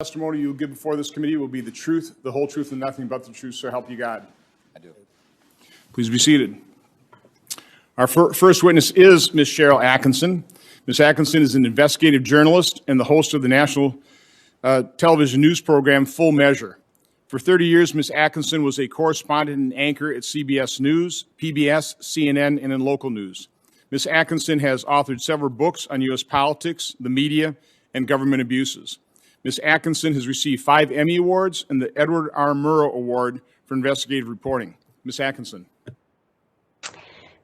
Testimony you will give before this committee will be the truth, the whole truth, and nothing but the truth, so help you God. I do. Please be seated. Our first witness is Ms. Cheryl Atkinson. Ms. Atkinson is an investigative journalist and the host of the national television news program Full Measure. For 30 years, Ms. Atkinson was a correspondent and anchor at CBS News, PBS, CNN, and in local news. Ms. Atkinson has authored several books on U.S. politics, the media, and government abuses. Ms. Atkinson has received 5 Emmy Awards and the Edward R. Murrow Award for investigative reporting. Ms. Atkinson.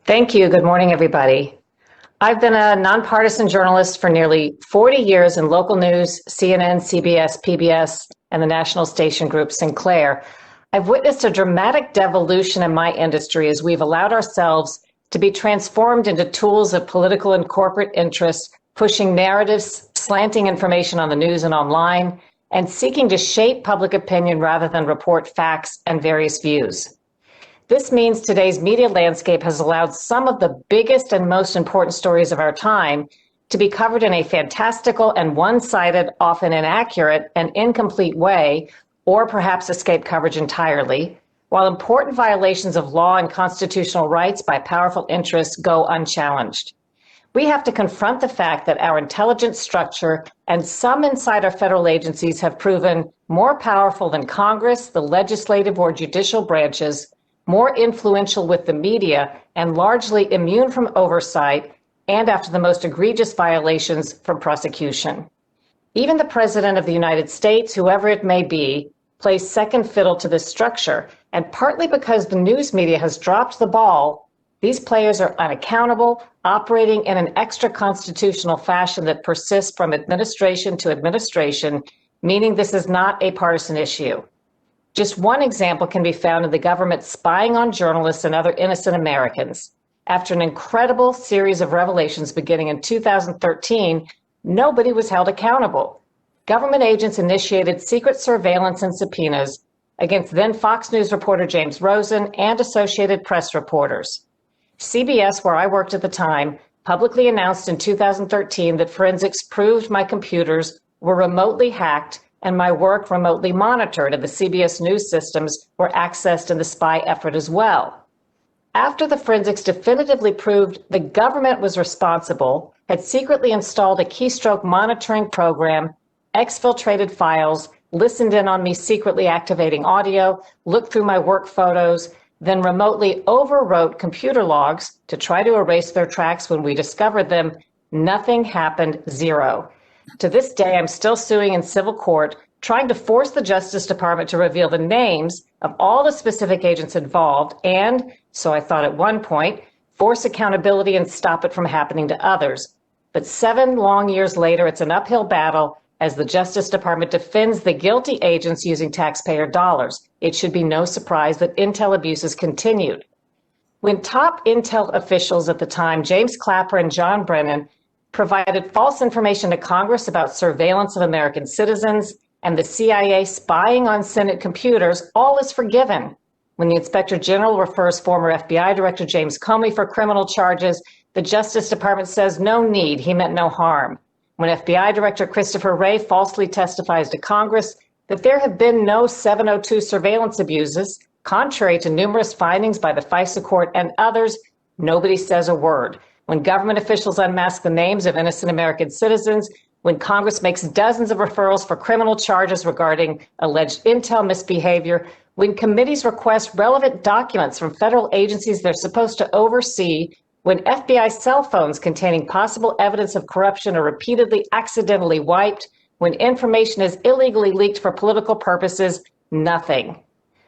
Thank you. Good morning, everybody. I've been a nonpartisan journalist for nearly 40 years in local news, CNN, CBS, PBS, and the national station group Sinclair. I've witnessed a dramatic devolution in my industry as we've allowed ourselves to be transformed into tools of political and corporate interests, pushing narratives, slanting information on the news and online, and seeking to shape public opinion rather than report facts and various views. This means today's media landscape has allowed some of the biggest and most important stories of our time to be covered in a fantastical and one-sided, often inaccurate and incomplete way, or perhaps escape coverage entirely, while important violations of law and constitutional rights by powerful interests go unchallenged. We have to confront the fact that our intelligence structure and some inside our federal agencies have proven more powerful than Congress, the legislative or judicial branches, more influential with the media, and largely immune from oversight, and after the most egregious violations from prosecution. Even the President of the United States, whoever it may be, plays second fiddle to this structure, and partly because the news media has dropped the ball, these players are unaccountable, operating in an extra-constitutional fashion that persists from administration to administration, meaning this is not a partisan issue. Just one example can be found in the government spying on journalists and other innocent Americans. After an incredible series of revelations beginning in 2013, nobody was held accountable. Government agents initiated secret surveillance and subpoenas against then Fox News reporter James Rosen and Associated Press reporters. CBS, where I worked at the time, publicly announced in 2013 that forensics proved my computers were remotely hacked and my work remotely monitored, and the CBS News systems were accessed in the spy effort as well. After the forensics definitively proved the government was responsible, had secretly installed a keystroke monitoring program, exfiltrated files, listened in on me secretly activating audio, looked through my work photos, then remotely overwrote computer logs to try to erase their tracks when we discovered them, nothing happened, zero. To this day, I'm still suing in civil court, trying to force the Justice Department to reveal the names of all the specific agents involved and, so I thought at one point, force accountability and stop it from happening to others. But 7 long years later, it's an uphill battle as the Justice Department defends the guilty agents using taxpayer dollars. It should be no surprise that intel abuses continued. When top intel officials at the time, James Clapper and John Brennan, provided false information to Congress about surveillance of American citizens and the CIA spying on Senate computers, all is forgiven. When the Inspector General refers former FBI Director James Comey for criminal charges, the Justice Department says no need, he meant no harm. When FBI Director Christopher Wray falsely testifies to Congress that there have been no 702 surveillance abuses, contrary to numerous findings by the FISA court and others, nobody says a word. When government officials unmask the names of innocent American citizens, when Congress makes dozens of referrals for criminal charges regarding alleged intel misbehavior, when committees request relevant documents from federal agencies they're supposed to oversee, when FBI cell phones containing possible evidence of corruption are repeatedly accidentally wiped, when information is illegally leaked for political purposes, nothing.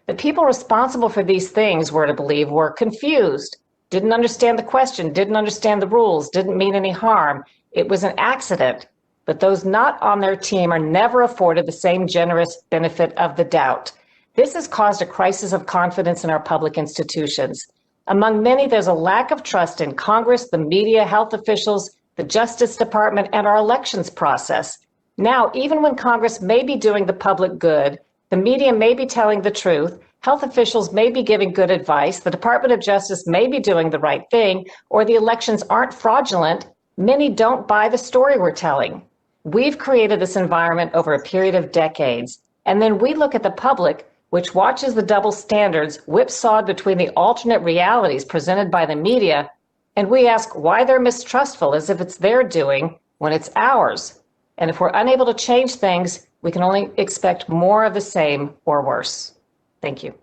The people responsible for these things, we're to believe, were confused, didn't understand the question, didn't understand the rules, didn't mean any harm. It was an accident. But those not on their team are never afforded the same generous benefit of the doubt. This has caused a crisis of confidence in our public institutions. Among many, there's a lack of trust in Congress, the media, health officials, the Justice Department, and our elections process. Now, even when Congress may be doing the public good, the media may be telling the truth, health officials may be giving good advice, the Department of Justice may be doing the right thing, or the elections aren't fraudulent, many don't buy the story we're telling. We've created this environment over a period of decades, and then we look at the public, which watches the double standards whipsawed between the alternate realities presented by the media, and we ask why they're mistrustful as if it's their doing when it's ours. And if we're unable to change things, we can only expect more of the same or worse. Thank you.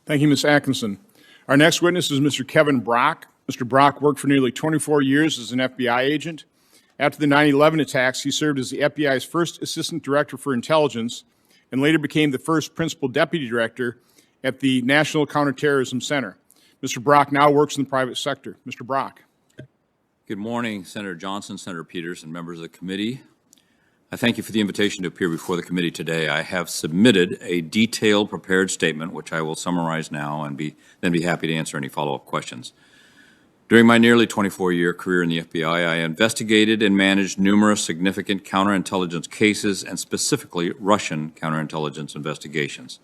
Thank you, Ms. Atkinson. Our next witness is Mr. Kevin Brock. Mr. Brock worked for nearly 24 years as an FBI agent. After the 9/11 attacks, he served as the FBI's first assistant director for intelligence and later became the first principal deputy director at the National Counterterrorism Center. Mr. Brock now works in the private sector. Mr. Brock. Good morning, Senator Johnson, Senator Peters, and members of the committee. I thank you for the invitation to appear before the committee today. I have submitted a detailed prepared statement, which I will summarize now and then be happy to answer any follow-up questions. During my nearly 24-year career in the FBI, I investigated and managed numerous significant counterintelligence cases and specifically Russian counterintelligence investigations.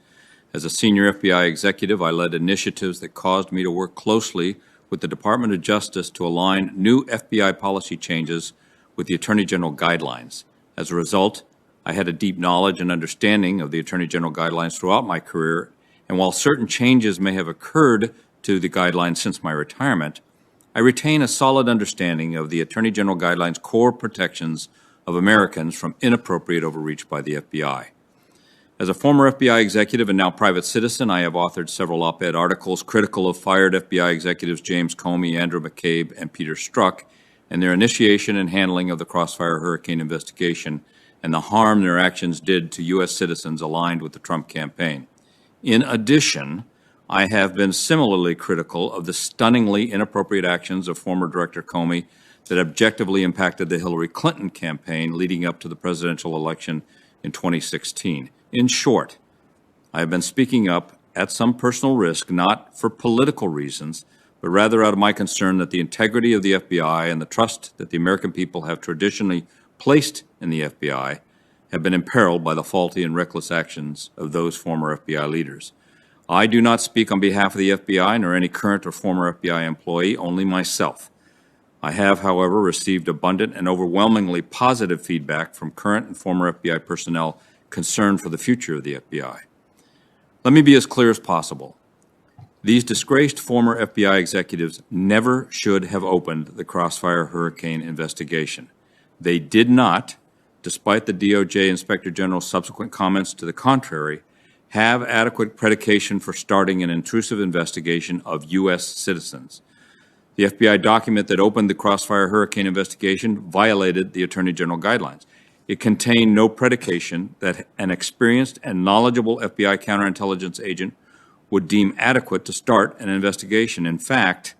As a senior FBI executive, I led initiatives that caused me to work closely with the Department of Justice to align new FBI policy changes with the Attorney General guidelines. As a result, I had a deep knowledge and understanding of the Attorney General guidelines throughout my career, and while certain changes may have occurred to the guidelines since my retirement, I retain a solid understanding of the Attorney General guidelines' core protections of Americans from inappropriate overreach by the FBI. As a former FBI executive and now private citizen, I have authored several op-ed articles critical of fired FBI executives James Comey, Andrew McCabe, and Peter Strzok, and their initiation and handling of the Crossfire Hurricane investigation and the harm their actions did to U.S. citizens aligned with the Trump campaign. In addition, I have been similarly critical of the stunningly inappropriate actions of former Director Comey that objectively impacted the Hillary Clinton campaign leading up to the presidential election in 2016. In short, I have been speaking up at some personal risk, not for political reasons, but rather out of my concern that the integrity of the FBI and the trust that the American people have traditionally placed in the FBI have been imperiled by the faulty and reckless actions of those former FBI leaders. I do not speak on behalf of the FBI nor any current or former FBI employee, only myself. I have, however, received abundant and overwhelmingly positive feedback from current and former FBI personnel concerned for the future of the FBI. Let me be as clear as possible. These disgraced former FBI executives never should have opened the Crossfire Hurricane investigation. They did not, despite the DOJ Inspector General's subsequent comments to the contrary, have adequate predication for starting an intrusive investigation of U.S. citizens. The FBI document that opened the Crossfire Hurricane investigation violated the Attorney General guidelines. It contained no predication that an experienced and knowledgeable FBI counterintelligence agent would deem adequate to start an investigation. In fact,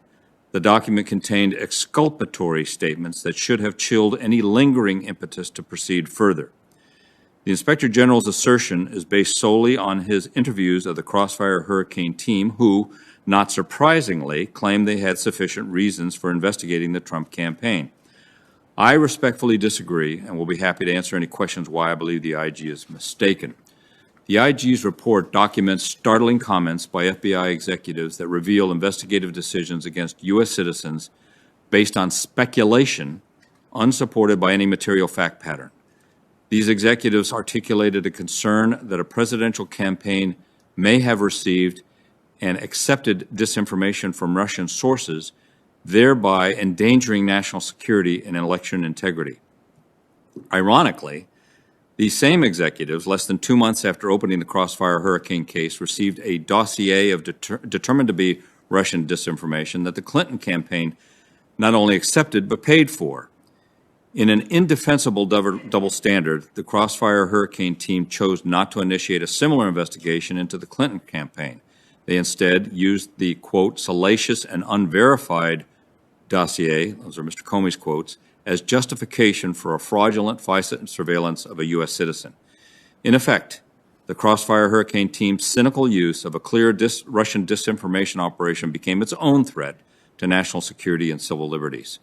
the document contained exculpatory statements that should have chilled any lingering impetus to proceed further. The Inspector General's assertion is based solely on his interviews of the Crossfire Hurricane team who, not surprisingly, claimed they had sufficient reasons for investigating the Trump campaign. I respectfully disagree and will be happy to answer any questions why I believe the IG is mistaken. The IG's report documents startling comments by FBI executives that reveal investigative decisions against U.S. citizens based on speculation unsupported by any material fact pattern. These executives articulated a concern that a presidential campaign may have received and accepted disinformation from Russian sources, thereby endangering national security and election integrity. Ironically, these same executives, less than 2 months after opening the Crossfire Hurricane case, received a dossier of determined to be Russian disinformation that the Clinton campaign not only accepted but paid for. In an indefensible double standard, the Crossfire Hurricane team chose not to initiate a similar investigation into the Clinton campaign. They instead used the, quote, salacious and unverified dossier, those are Mr. Comey's quotes, as justification for a fraudulent FISA surveillance of a U.S. citizen. In effect, the Crossfire Hurricane team's cynical use of a clear Russian disinformation operation became its own threat to national security and civil liberties.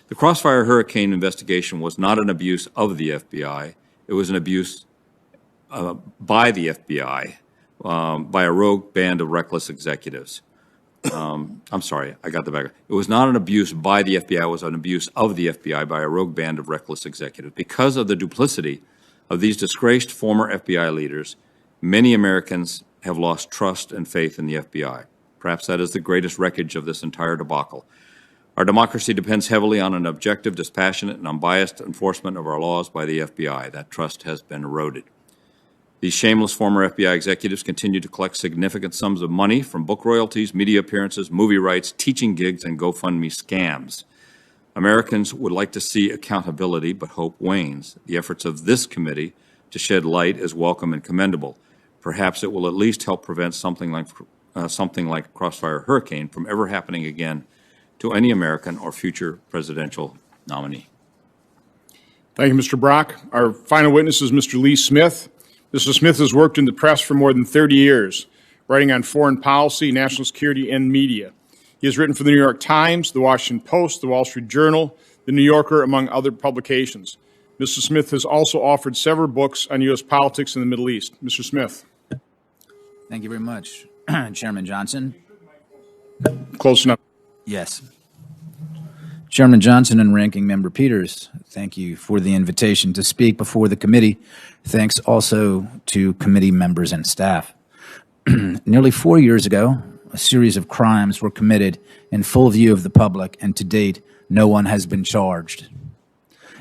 The Crossfire Hurricane investigation was not an abuse of the FBI. It was an abuse by the FBI, by a rogue band of reckless executives. I'm sorry, I got the back. It was not an abuse by the FBI, it was an abuse of the FBI by a rogue band of reckless executives. Because of the duplicity of these disgraced former FBI leaders, many Americans have lost trust and faith in the FBI. Perhaps that is the greatest wreckage of this entire debacle. Our democracy depends heavily on an objective, dispassionate, and unbiased enforcement of our laws by the FBI. That trust has been eroded. These shameless former FBI executives continue to collect significant sums of money from book royalties, media appearances, movie rights, teaching gigs, and GoFundMe scams. Americans would like to see accountability, but hope wanes. The efforts of this committee to shed light is welcome and commendable. Perhaps it will at least help prevent something like Crossfire Hurricane from ever happening again to any American or future presidential nominee. Thank you, Mr. Brock. Our final witness is Mr. Lee Smith. Mr. Smith has worked in the press for more than 30 years, writing on foreign policy, national security, and media. He has written for the New York Times, the Washington Post, the Wall Street Journal, the New Yorker, among other publications. Mr. Smith has also authored several books on U.S. politics in the Middle East. Mr. Smith. Thank you very much, Chairman Johnson. Close enough. Yes. Chairman Johnson and Ranking Member Peters, thank you for the invitation to speak before the committee. Thanks also to committee members and staff. Nearly 4 years ago, a series of crimes were committed in full view of the public, and to date, no one has been charged.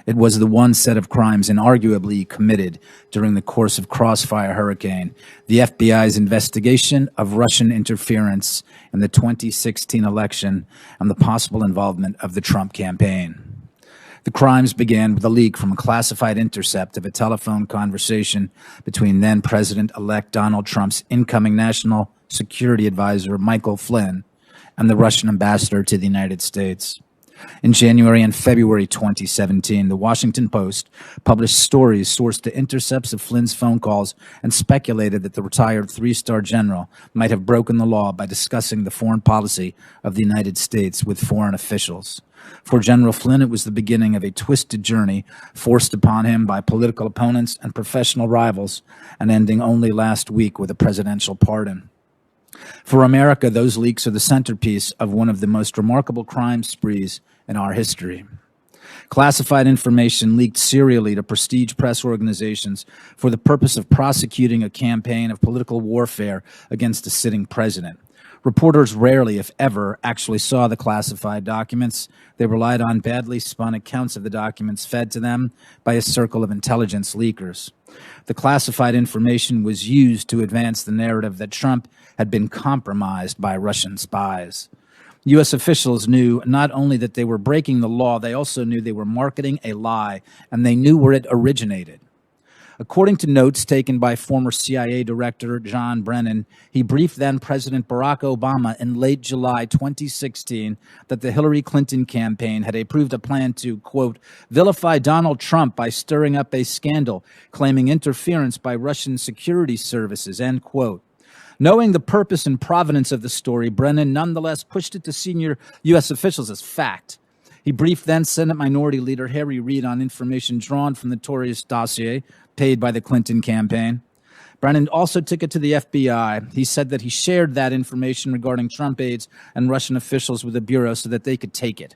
It was the one set of crimes inarguably committed during the course of Crossfire Hurricane, the FBI's investigation of Russian interference in the 2016 election and the possible involvement of the Trump campaign. The crimes began with a leak from a classified intercept of a telephone conversation between then President-elect Donald Trump's incoming National Security Advisor, Michael Flynn, and the Russian ambassador to the United States. In January and February 2017, the Washington Post published stories sourced to intercepts of Flynn's phone calls and speculated that the retired three-star general might have broken the law by discussing the foreign policy of the United States with foreign officials. For General Flynn, it was the beginning of a twisted journey forced upon him by political opponents and professional rivals, and ending only last week with a presidential pardon. For America, those leaks are the centerpiece of one of the most remarkable crime sprees in our history. Classified information leaked serially to prestige press organizations for the purpose of prosecuting a campaign of political warfare against a sitting president. Reporters rarely, if ever, actually saw the classified documents. They relied on badly spun accounts of the documents fed to them by a circle of intelligence leakers. The classified information was used to advance the narrative that Trump had been compromised by Russian spies. U.S. officials knew not only that they were breaking the law, they also knew they were marketing a lie, and they knew where it originated. According to notes taken by former CIA Director John Brennan, he briefed then President Barack Obama in late July 2016 that the Hillary Clinton campaign had approved a plan to, quote, vilify Donald Trump by stirring up a scandal, claiming interference by Russian security services, end quote. Knowing the purpose and provenance of the story, Brennan nonetheless pushed it to senior U.S. officials as fact. He briefed then Senate Minority Leader Harry Reid on information drawn from the notorious dossier paid by the Clinton campaign. Brennan also took it to the FBI. He said that he shared that information regarding Trump aides and Russian officials with the Bureau so that they could take it.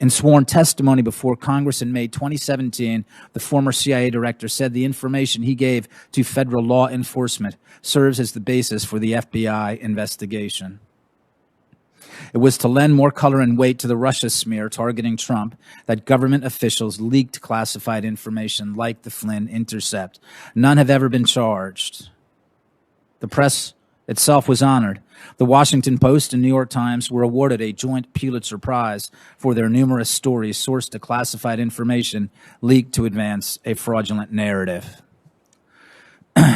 In sworn testimony before Congress in May 2017, the former CIA director said the information he gave to federal law enforcement serves as the basis for the FBI investigation. It was to lend more color and weight to the Russia smear targeting Trump that government officials leaked classified information like the Flynn intercept. None have ever been charged. The press itself was honored. The Washington Post and New York Times were awarded a joint Pulitzer Prize for their numerous stories sourced to classified information leaked to advance a fraudulent narrative.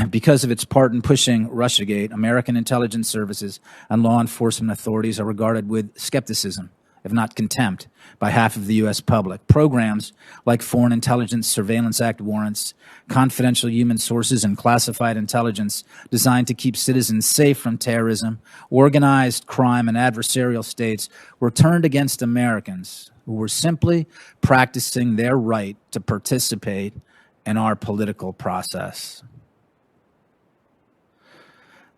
Because of its part in pushing Russiagate, American intelligence services and law enforcement authorities are regarded with skepticism, if not contempt, by half of the U.S. public. Programs like Foreign Intelligence Surveillance Act warrants, confidential human sources, and classified intelligence designed to keep citizens safe from terrorism, organized crime, and adversarial states were turned against Americans who were simply practicing their right to participate in our political process.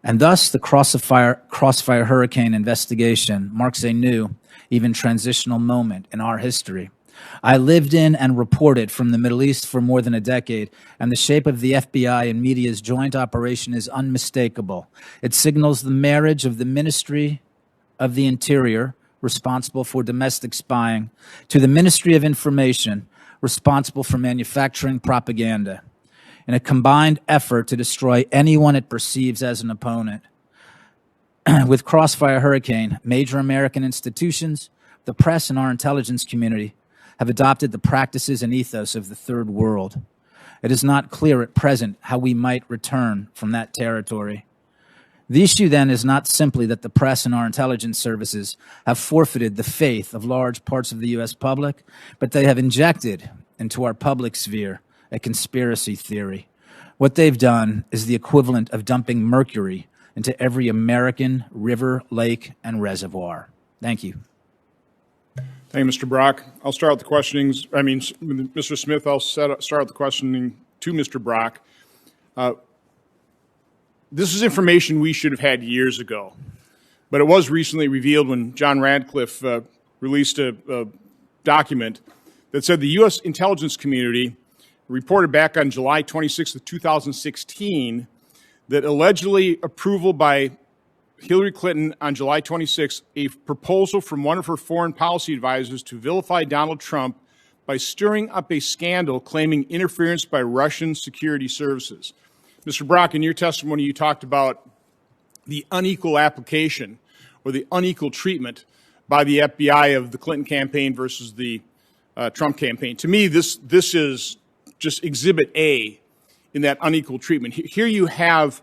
And thus, the Crossfire Hurricane investigation marks a new, even transitional moment in our history. I lived in and reported from the Middle East for more than a decade, and the shape of the FBI and media's joint operation is unmistakable. It signals the marriage of the Ministry of the Interior, responsible for domestic spying, to the Ministry of Information, responsible for manufacturing propaganda, in a combined effort to destroy anyone it perceives as an opponent. With Crossfire Hurricane, major American institutions, the press, and our intelligence community have adopted the practices and ethos of the Third World. It is not clear at present how we might return from that territory. The issue then is not simply that the press and our intelligence services have forfeited the faith of large parts of the U.S. public, but they have injected into our public sphere a conspiracy theory. What they've done is the equivalent of dumping mercury into every American river, lake, and reservoir. Thank you. Thank you, Mr. Brock. I'll start with the questionings. Mr. Smith, I'll start with the questioning to Mr. Brock. This is information we should have had years ago, but it was recently revealed when John Radcliffe released a document that said the U.S. intelligence community reported back on July 26th of 2016 that allegedly approval by Hillary Clinton on July 26th, a proposal from one of her foreign policy advisors to vilify Donald Trump by stirring up a scandal claiming interference by Russian security services. Mr. Brock, in your testimony, you talked about the unequal application or the unequal treatment by the FBI of the Clinton campaign versus the Trump campaign. To me, this is just Exhibit A in that unequal treatment. Here you have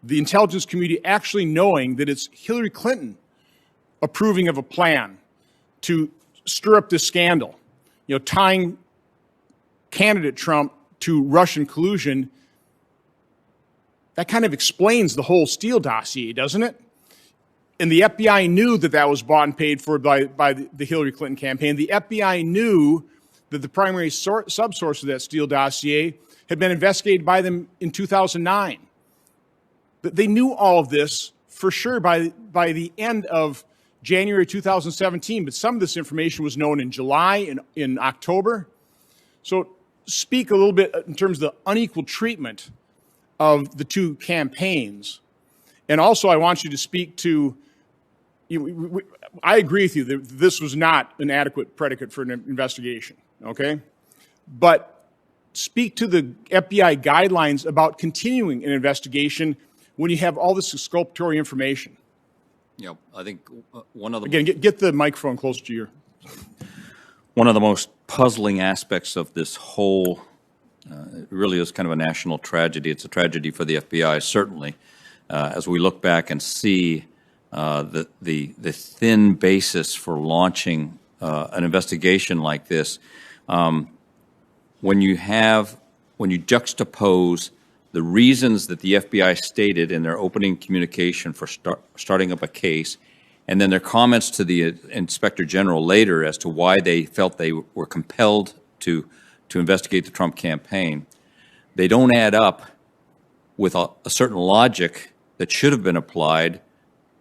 the intelligence community actually knowing that it's Hillary Clinton approving of a plan to stir up this scandal, tying candidate Trump to Russian collusion. That kind of explains the whole Steele dossier, doesn't it? And the FBI knew that that was bought and paid for by the Hillary Clinton campaign. The FBI knew that the primary subsource of that Steele dossier had been investigated by them in 2009. They knew all of this for sure by the end of January 2017, but some of this information was known in July and in October. So speak a little bit in terms of the unequal treatment of the two campaigns. And also I want you to speak to, I agree with you that this was not an adequate predicate for an investigation, okay? But speak to the FBI guidelines about continuing an investigation when you have all this exculpatory information. I think one of the... Again, get the microphone closer to your... One of the most puzzling aspects of this whole, it really is kind of a national tragedy. It's a tragedy for the FBI, certainly, as we look back and see the thin basis for launching an investigation like this. When you juxtapose the reasons that the FBI stated in their opening communication for starting up a case, and then their comments to the Inspector General later as to why they felt they were compelled to investigate the Trump campaign, they don't add up with a certain logic that should have been applied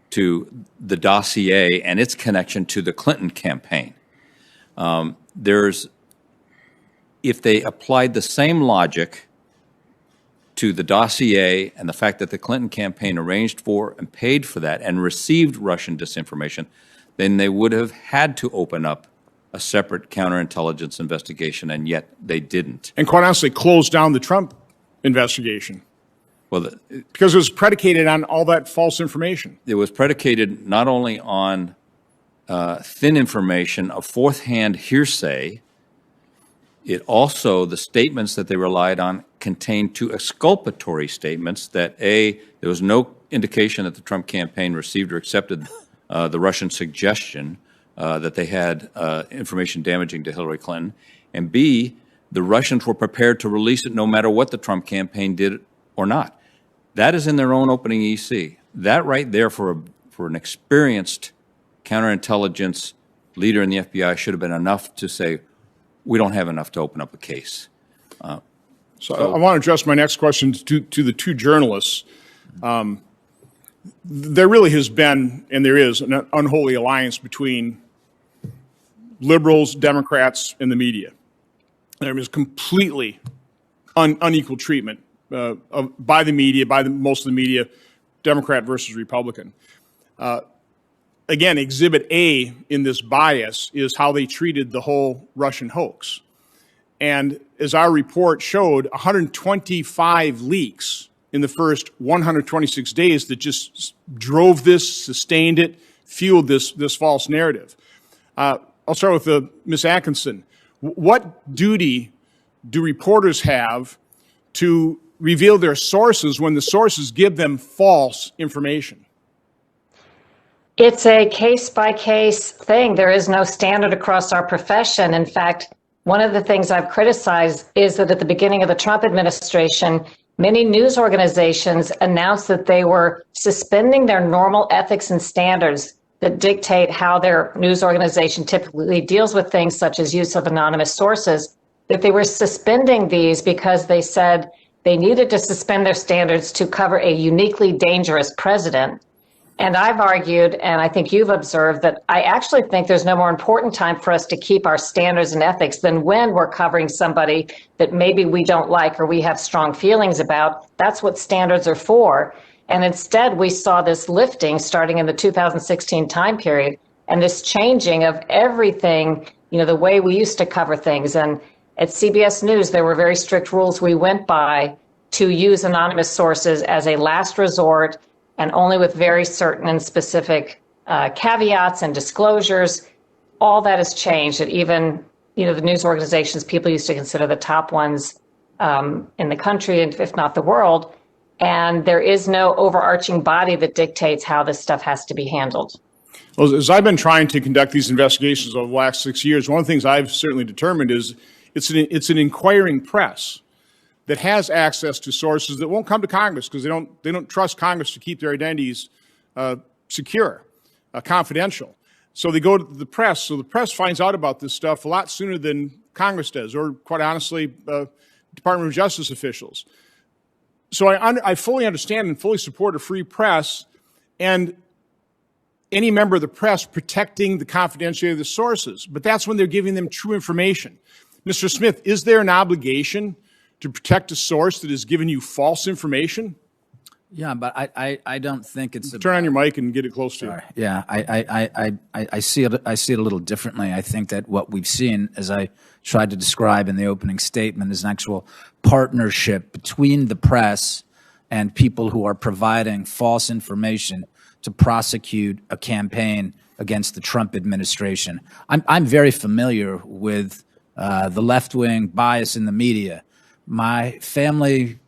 to the dossier and its connection to the Clinton campaign. If they applied the same logic to the dossier and the fact that the Clinton campaign arranged for and paid for that and received Russian disinformation, then they would have had to open up a separate counterintelligence investigation, and yet they didn't. And quite honestly, close down the Trump investigation. Well, because it was predicated on all that false information. It was predicated not only on thin information, a fourth-hand hearsay. It also, the statements that they relied on contained two exculpatory statements that, A, there was no indication that the Trump campaign received or accepted the Russian suggestion that they had information damaging to Hillary Clinton, and B, the Russians were prepared to release it no matter what the Trump campaign did or not. That is in their own opening EC. That right there for an experienced counterintelligence leader in the FBI should have been enough to say, we don't have enough to open up a case. So I want to address my next question to the two journalists. there really has been, and there is, an unholy alliance between liberals, Democrats, and the media. There is completely unequal treatment by the media, most of the media, Democrat versus Republican. Again, Exhibit A in this bias is how they treated the whole Russian hoax. And as our report showed, 125 leaks in the first 126 days that just drove this, sustained it, fueled this false narrative. I'll start with Ms. Atkinson. What duty do reporters have to reveal their sources when the sources give them false information? It's a case-by-case thing. There is no standard across our profession. In fact, one of the things I've criticized is that at the beginning of the Trump administration, many news organizations announced that they were suspending their normal ethics and standards that dictate how their news organization typically deals with things such as use of anonymous sources, that they were suspending these because they said they needed to suspend their standards to cover a uniquely dangerous president. And I've argued, and I think you've observed, that I actually think there's no more important time for us to keep our standards and ethics than when we're covering somebody that maybe we don't like or we have strong feelings about. That's what standards are for. And instead, we saw this lifting starting in the 2016 time period and this changing of everything, the way we used to cover things. And at CBS News, there were very strict rules we went by to use anonymous sources as a last resort and only with very certain and specific caveats and disclosures. All that has changed. And even, the news organizations people used to consider the top ones in the country, and if not the world. And there is no overarching body that dictates how this stuff has to be handled. Well, as I've been trying to conduct these investigations over the last 6 years, one of the things I've certainly determined is it's an inquiring press that has access to sources that won't come to Congress because they don't trust Congress to keep their identities secure, confidential. So they go to the press. So the press finds out about this stuff a lot sooner than Congress does, or quite honestly, Department of Justice officials. So I fully understand and fully support a free press and any member of the press protecting the confidentiality of the sources. But that's when they're giving them true information. Mr. Smith, is there an obligation to protect a source that has given you false information? Yeah, but I don't think it's Turn on your mic and get it close to you. Yeah, I see it a little differently. I think that what we've seen, as I tried to describe in the opening statement, is an actual partnership between the press and people who are providing false information to prosecute a campaign against the Trump administration. I'm very familiar with the left-wing bias in the media. My family,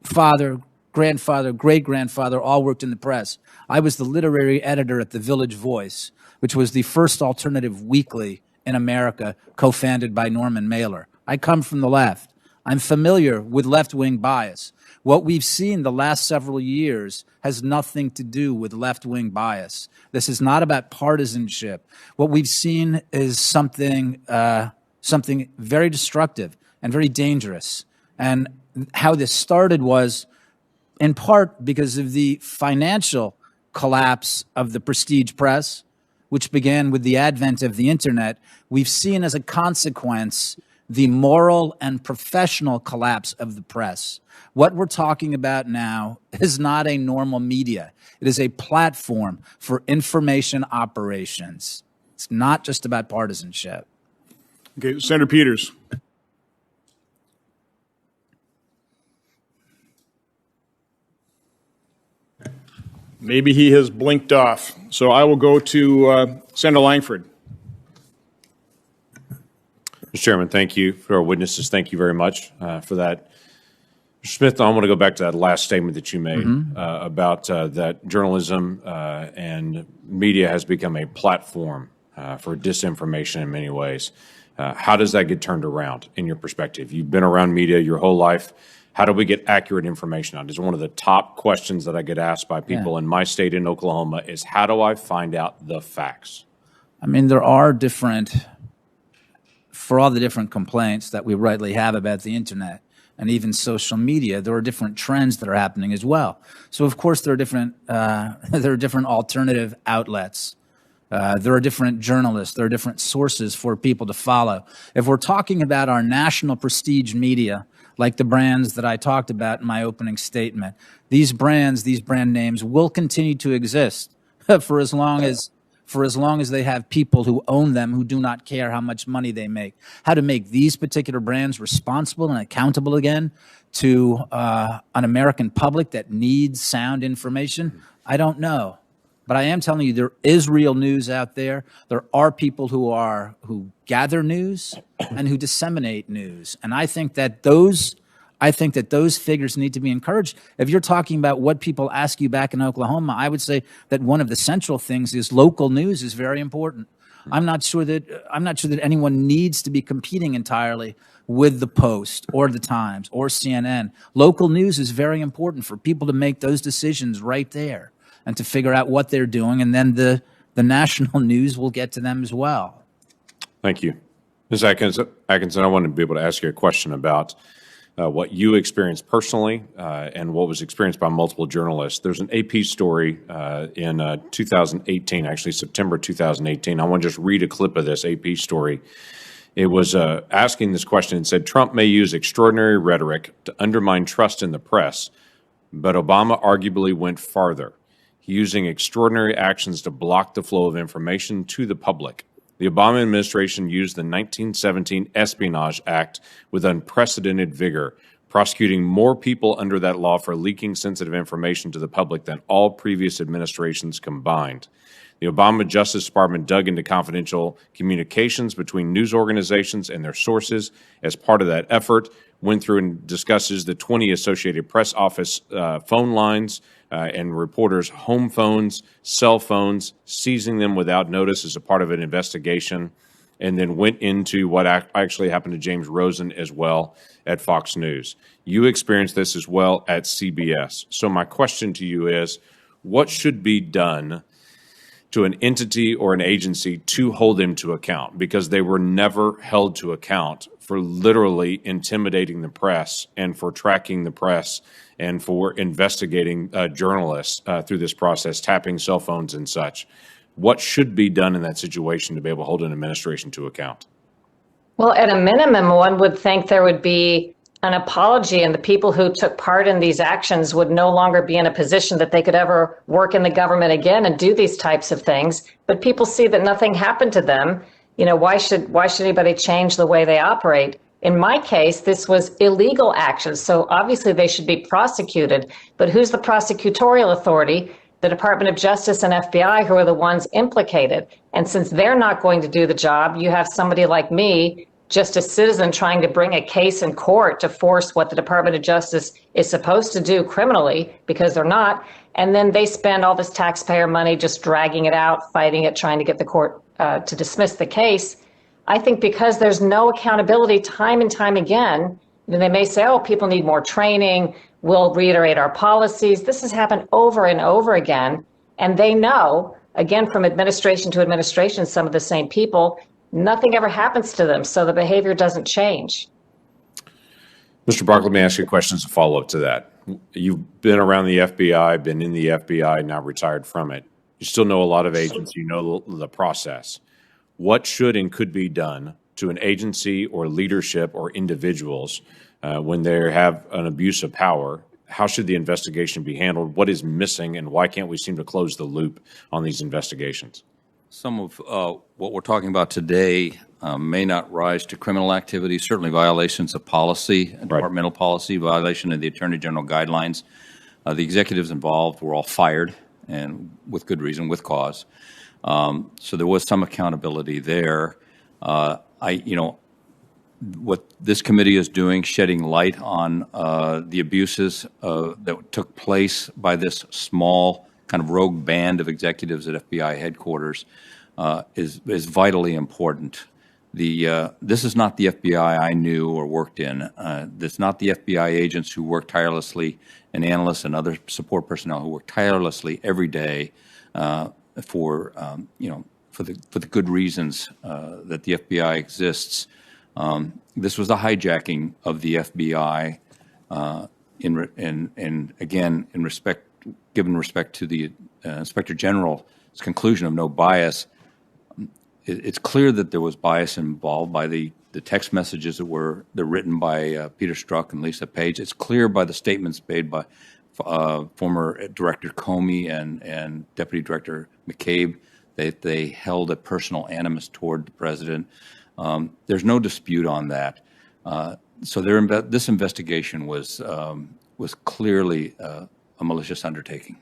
father, grandfather, great-grandfather all worked in the press. I was the literary editor at the Village Voice, which was the first alternative weekly in America, co-founded by Norman Mailer. I come from the left. I'm familiar with left-wing bias. What we've seen the last several years has nothing to do with left-wing bias. This is not about partisanship. What we've seen is something very destructive and very dangerous. And how this started was in part because of the financial collapse of the prestige press, which began with the advent of the internet. We've seen as a consequence the moral and professional collapse of the press. What we're talking about now is not a normal media. It is a platform for information operations. It's not just about partisanship. Okay, Senator Peters. Maybe he has blinked off. So I will go to Senator Langford. Mr. Chairman, thank you. For our witnesses, thank you very much for that. Mr. Smith, I want to go back to that last statement that you made about that journalism and media has become a platform for disinformation in many ways. How does that get turned around in your perspective? You've been around media your whole life. How do we get accurate information out? It's one of the top questions that I get asked by people in my state in Oklahoma is how do I find out the facts? I mean, there are different, for all the different complaints that we rightly have about the internet, and even social media, there are different trends that are happening as well. So of course there are different alternative outlets. There are different journalists. There are different sources for people to follow. If we're talking about our national prestige media, like the brands that I talked about in my opening statement, these brand names will continue to exist for as long as they have people who own them who do not care how much money they make. How to make these particular brands responsible and accountable again to an American public that needs sound information, I don't know. But I am telling you, there is real news out there. There are people who gather news and who disseminate news. And I think that those figures need to be encouraged. If you're talking about what people ask you back in Oklahoma, I would say that one of the central things is local news is very important. I'm not sure that anyone needs to be competing entirely with the Post or the Times or CNN. Local news is very important for people to make those decisions right there and to figure out what they're doing, and then the national news will get to them as well. Thank you. Ms. Atkinson, I wanted to be able to ask you a question about what you experienced personally and what was experienced by multiple journalists. There's an AP story in 2018, actually September 2018. I want to just read a clip of this AP story. It was asking this question and said, Trump may use extraordinary rhetoric to undermine trust in the press, but Obama arguably went farther, using extraordinary actions to block the flow of information to the public. The Obama administration used the 1917 Espionage Act with unprecedented vigor, prosecuting more people under that law for leaking sensitive information to the public than all previous administrations combined. The Obama Justice Department dug into confidential communications between news organizations and their sources. As part of that effort, went through and discusses the 20 Associated Press office phone lines and reporters' home phones, cell phones, seizing them without notice as a part of an investigation, and then went into what actually happened to James Rosen as well at Fox News. You experienced this as well at CBS. So my question to you is, what should be done to an entity or an agency to hold them to account? Because they were never held to account for literally intimidating the press and for tracking the press and for investigating journalists through this process, tapping cell phones and such. What should be done in that situation to be able to hold an administration to account? Well, at a minimum, one would think there would be an apology, and the people who took part in these actions would no longer be in a position that they could ever work in the government again and do these types of things. But people see that nothing happened to them. You know, why should anybody change the way they operate? In my case, this was illegal action, so obviously they should be prosecuted. But who's the prosecutorial authority? The Department of Justice and FBI, who are the ones implicated. And since they're not going to do the job, you have somebody like me, just a citizen, trying to bring a case in court to force what the Department of Justice is supposed to do criminally, because they're not. And then they spend all this taxpayer money just dragging it out, fighting it, trying to get the court to dismiss the case. I think because there's no accountability time and time again, they may say, oh, people need more training, we'll reiterate our policies. This has happened over and over again. And they know, again, from administration to administration, some of the same people, nothing ever happens to them. So the behavior doesn't change. Mr. Barkley, let me ask you a question as a follow-up to that. You've been around the FBI, been in the FBI, now retired from it. You still know a lot of agents. You know the process. What should and could be done to an agency or leadership or individuals when they have an abuse of power? How should the investigation be handled? What is missing, and why can't we seem to close the loop on these investigations? Some of what we're talking about today may not rise to criminal activity, certainly violations of policy, departmental policy, violation of the Attorney General guidelines. The executives involved were all fired, and with good reason, with cause. So there was some accountability there. What this committee is doing, shedding light on the abuses that took place by this small kind of rogue band of executives at FBI headquarters is vitally important. This is not the FBI I knew or worked in. This is not the FBI agents who work tirelessly, and analysts and other support personnel who work tirelessly every day for the good reasons that the FBI exists. This was a hijacking of the FBI Again, given respect to the Inspector General's conclusion of no bias, it's clear that there was bias involved by the text messages that were written by Peter Strzok and Lisa Page. It's clear by the statements made by former Director Comey and Deputy Director McCabe that they held a personal animus toward the president. There's no dispute on that. So this investigation was clearly a malicious undertaking.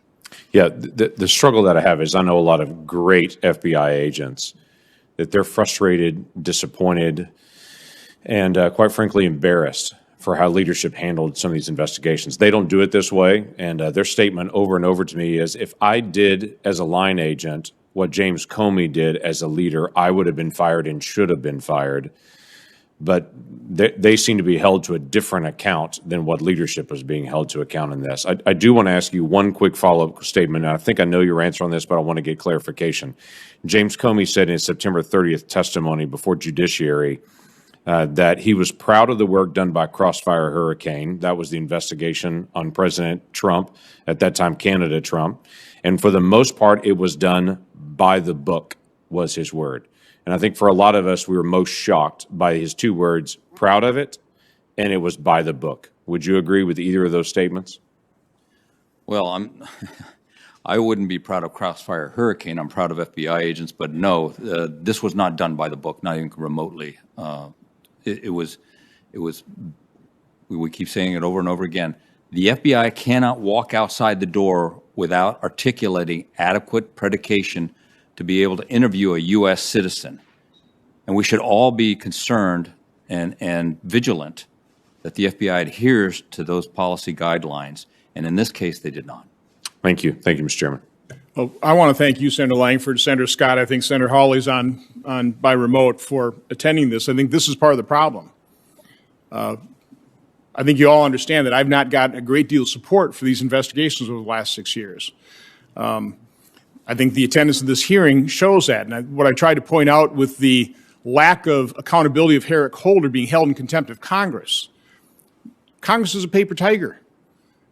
Yeah, the struggle that I have is I know a lot of great FBI agents that they're frustrated, disappointed, and quite frankly embarrassed for how leadership handled some of these investigations. They don't do it this way, and their statement over and over to me is, if I did as a line agent what James Comey did as a leader, I would have been fired and should have been fired. But they seem to be held to a different account than what leadership was being held to account in this. I do want to ask you one quick follow-up statement, and I think I know your answer on this, but I want to get clarification. James Comey said in his September 30th testimony before Judiciary that he was proud of the work done by Crossfire Hurricane. That was the investigation on President Trump, at that time Canada Trump. And for the most part, it was done by the book, was his word. And I think for a lot of us, we were most shocked by his two words, proud of it, and it was by the book. Would you agree with either of those statements? Well, I wouldn't be proud of Crossfire Hurricane. I'm proud of FBI agents, but no, this was not done by the book, not even remotely. We keep saying it over and over again. The FBI cannot walk outside the door without articulating adequate predication to be able to interview a U.S. citizen. And we should all be concerned and vigilant that the FBI adheres to those policy guidelines. And in this case, they did not. Thank you. Thank you, Mr. Chairman. Well, I want to thank you, Senator Langford, Senator Scott. I think Senator Hawley's on by remote for attending this. I think this is part of the problem. I think you all understand that I've not gotten a great deal of support for these investigations over the last 6 years. I think the attendance of this hearing shows that. And what I tried to point out with the lack of accountability of Herrick Holder being held in contempt of Congress, Congress is a paper tiger.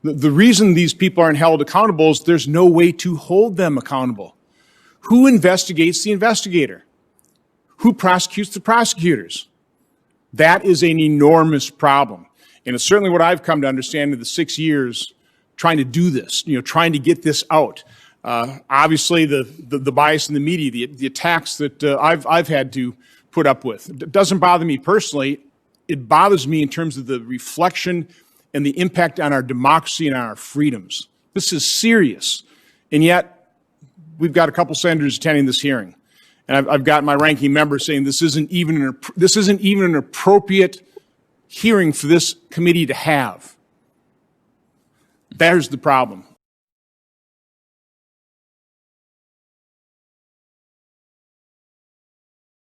The reason these people aren't held accountable is there's no way to hold them accountable. Who investigates the investigator? Who prosecutes the prosecutors? That is an enormous problem. And it's certainly what I've come to understand in the 6 years trying to do this, trying to get this out. Obviously, the bias in the media, the attacks that I've had to put up with. It doesn't bother me personally. It bothers me in terms of the reflection and the impact on our democracy and on our freedoms. This is serious. And yet, we've got a couple senators attending this hearing. And I've got my ranking member saying this isn't even an appropriate hearing for this committee to have. There's the problem.